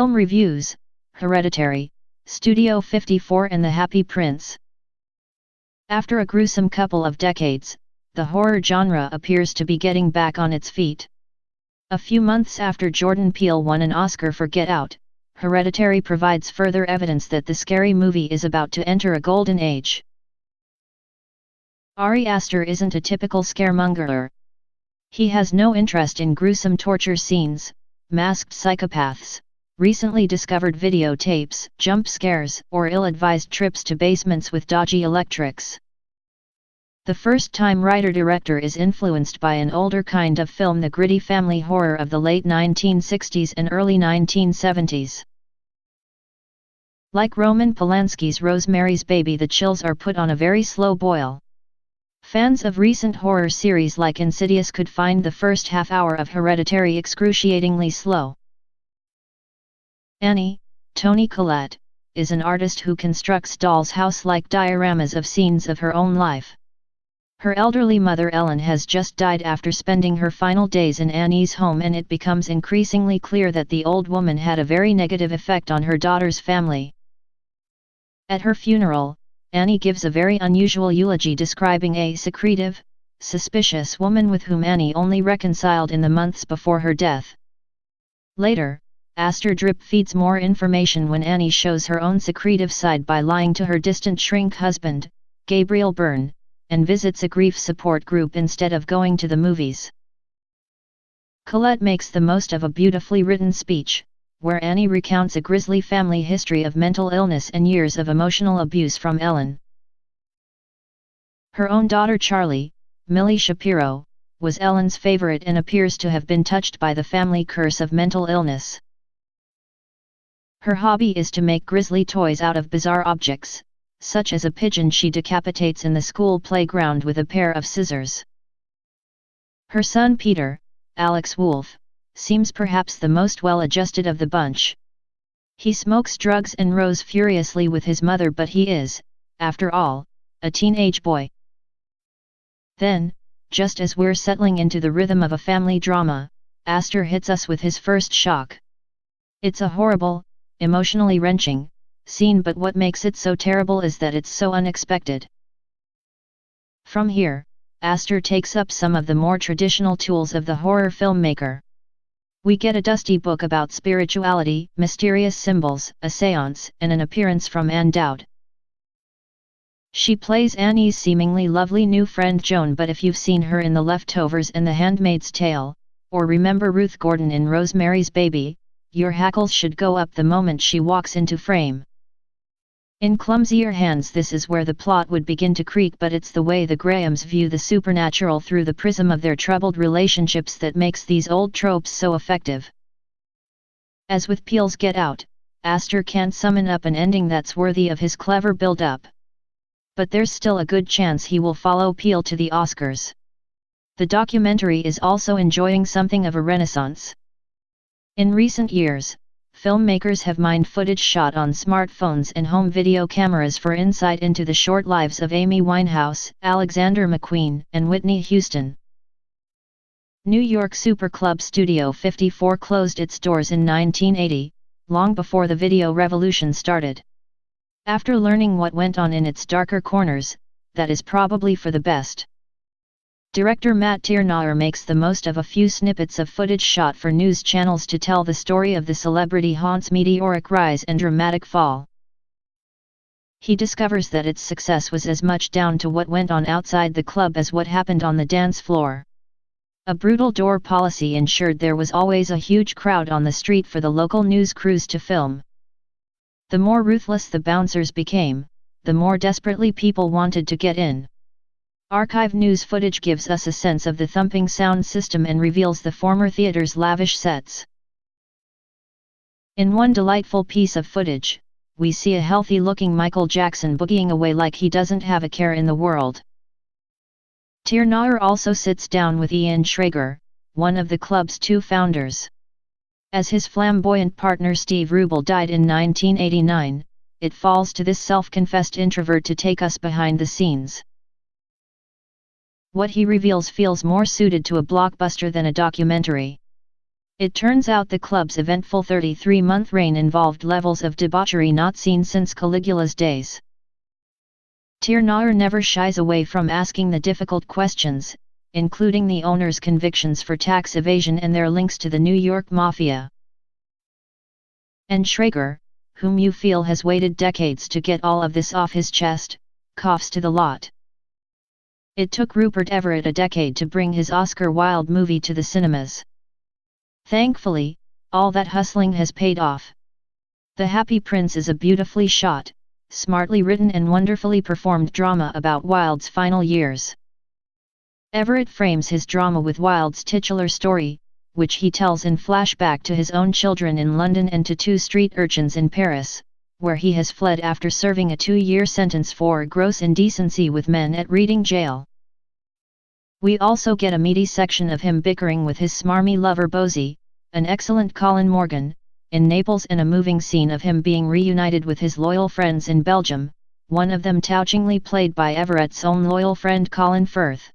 Film reviews: Hereditary, Studio 54 and The Happy Prince. After a gruesome couple of decades, the horror genre appears to be getting back on its feet. A few months after Jordan Peele won an Oscar for Get Out, Hereditary provides further evidence that the scary movie is about to enter a golden age. Ari Aster isn't a typical scaremongerer. He has no interest in gruesome torture scenes, masked psychopaths, recently discovered videotapes, jump scares, or ill-advised trips to basements with dodgy electrics. The first-time writer-director is influenced by an older kind of film, the gritty family horror of the late 1960s and early 1970s. Like Roman Polanski's Rosemary's Baby, the chills are put on a very slow boil. Fans of recent horror series like Insidious could find the first half hour of Hereditary excruciatingly slow. Annie, Toni Collette, is an artist who constructs dolls' house-like dioramas of scenes of her own life. Her elderly mother Ellen has just died after spending her final days in Annie's home, and it becomes increasingly clear that the old woman had a very negative effect on her daughter's family. At her funeral, Annie gives a very unusual eulogy describing a secretive, suspicious woman with whom Annie only reconciled in the months before her death. Later, Aster drip feeds more information when Annie shows her own secretive side by lying to her distant shrink husband, Gabriel Byrne, and visits a grief support group instead of going to the movies. Collette makes the most of a beautifully written speech, where Annie recounts a grisly family history of mental illness and years of emotional abuse from Ellen. Her own daughter Charlie, Millie Shapiro, was Ellen's favorite and appears to have been touched by the family curse of mental illness. Her hobby is to make grisly toys out of bizarre objects, such as a pigeon she decapitates in the school playground with a pair of scissors. Her son Peter, Alex Wolf, seems perhaps the most well-adjusted of the bunch. He smokes drugs and rows furiously with his mother, but he is, after all, a teenage boy. Then, just as we're settling into the rhythm of a family drama, Aster hits us with his first shock. It's a horrible, emotionally wrenching scene, but what makes it so terrible is that it's so unexpected. From here, Aster takes up some of the more traditional tools of the horror filmmaker. We get a dusty book about spirituality, mysterious symbols, a séance, and an appearance from Anne Dowd. She plays Annie's seemingly lovely new friend Joan, but if you've seen her in The Leftovers and The Handmaid's Tale, or remember Ruth Gordon in Rosemary's Baby, your hackles should go up the moment she walks into frame. In clumsier hands this is where the plot would begin to creak, but it's the way the Grahams view the supernatural through the prism of their troubled relationships that makes these old tropes so effective. As with Peele's Get Out, Aster can't summon up an ending that's worthy of his clever build-up. But there's still a good chance he will follow Peele to the Oscars. The documentary is also enjoying something of a renaissance. In recent years, filmmakers have mined footage shot on smartphones and home video cameras for insight into the short lives of Amy Winehouse, Alexander McQueen, and Whitney Houston. New York superclub Studio 54 closed its doors in 1980, long before the video revolution started. After learning what went on in its darker corners, that is probably for the best. Director Matt Tiernaer makes the most of a few snippets of footage shot for news channels to tell the story of the celebrity haunt's meteoric rise and dramatic fall. He discovers that its success was as much down to what went on outside the club as what happened on the dance floor. A brutal door policy ensured there was always a huge crowd on the street for the local news crews to film. The more ruthless the bouncers became, the more desperately people wanted to get in. Archive news footage gives us a sense of the thumping sound system and reveals the former theater's lavish sets. In one delightful piece of footage, we see a healthy-looking Michael Jackson boogieing away like he doesn't have a care in the world. Tiernaer also sits down with Ian Schrager, one of the club's two founders. As his flamboyant partner Steve Rubel died in 1989, it falls to this self-confessed introvert to take us behind the scenes. What he reveals feels more suited to a blockbuster than a documentary. It turns out the club's eventful 33-month reign involved levels of debauchery not seen since Caligula's days. Tir-Naur never shies away from asking the difficult questions, including the owner's convictions for tax evasion and their links to the New York Mafia. And Schrager, whom you feel has waited decades to get all of this off his chest, coughs to the lot. It took Rupert Everett a decade to bring his Oscar-wild movie to the cinemas. Thankfully, all that hustling has paid off. The Happy Prince is a beautifully shot, smartly written and wonderfully performed drama about Wilde's final years. Everett frames his drama with Wilde's titular story, which he tells in flashback to his own children in London and to 2 street urchins in Paris, where he has fled after serving a 2-year sentence for gross indecency with men at Reading Jail. We also get a meaty section of him bickering with his smarmy lover Bosie, an excellent Colin Morgan, in Naples, and a moving scene of him being reunited with his loyal friends in Belgium, one of them touchingly played by Everett's own loyal friend Colin Firth.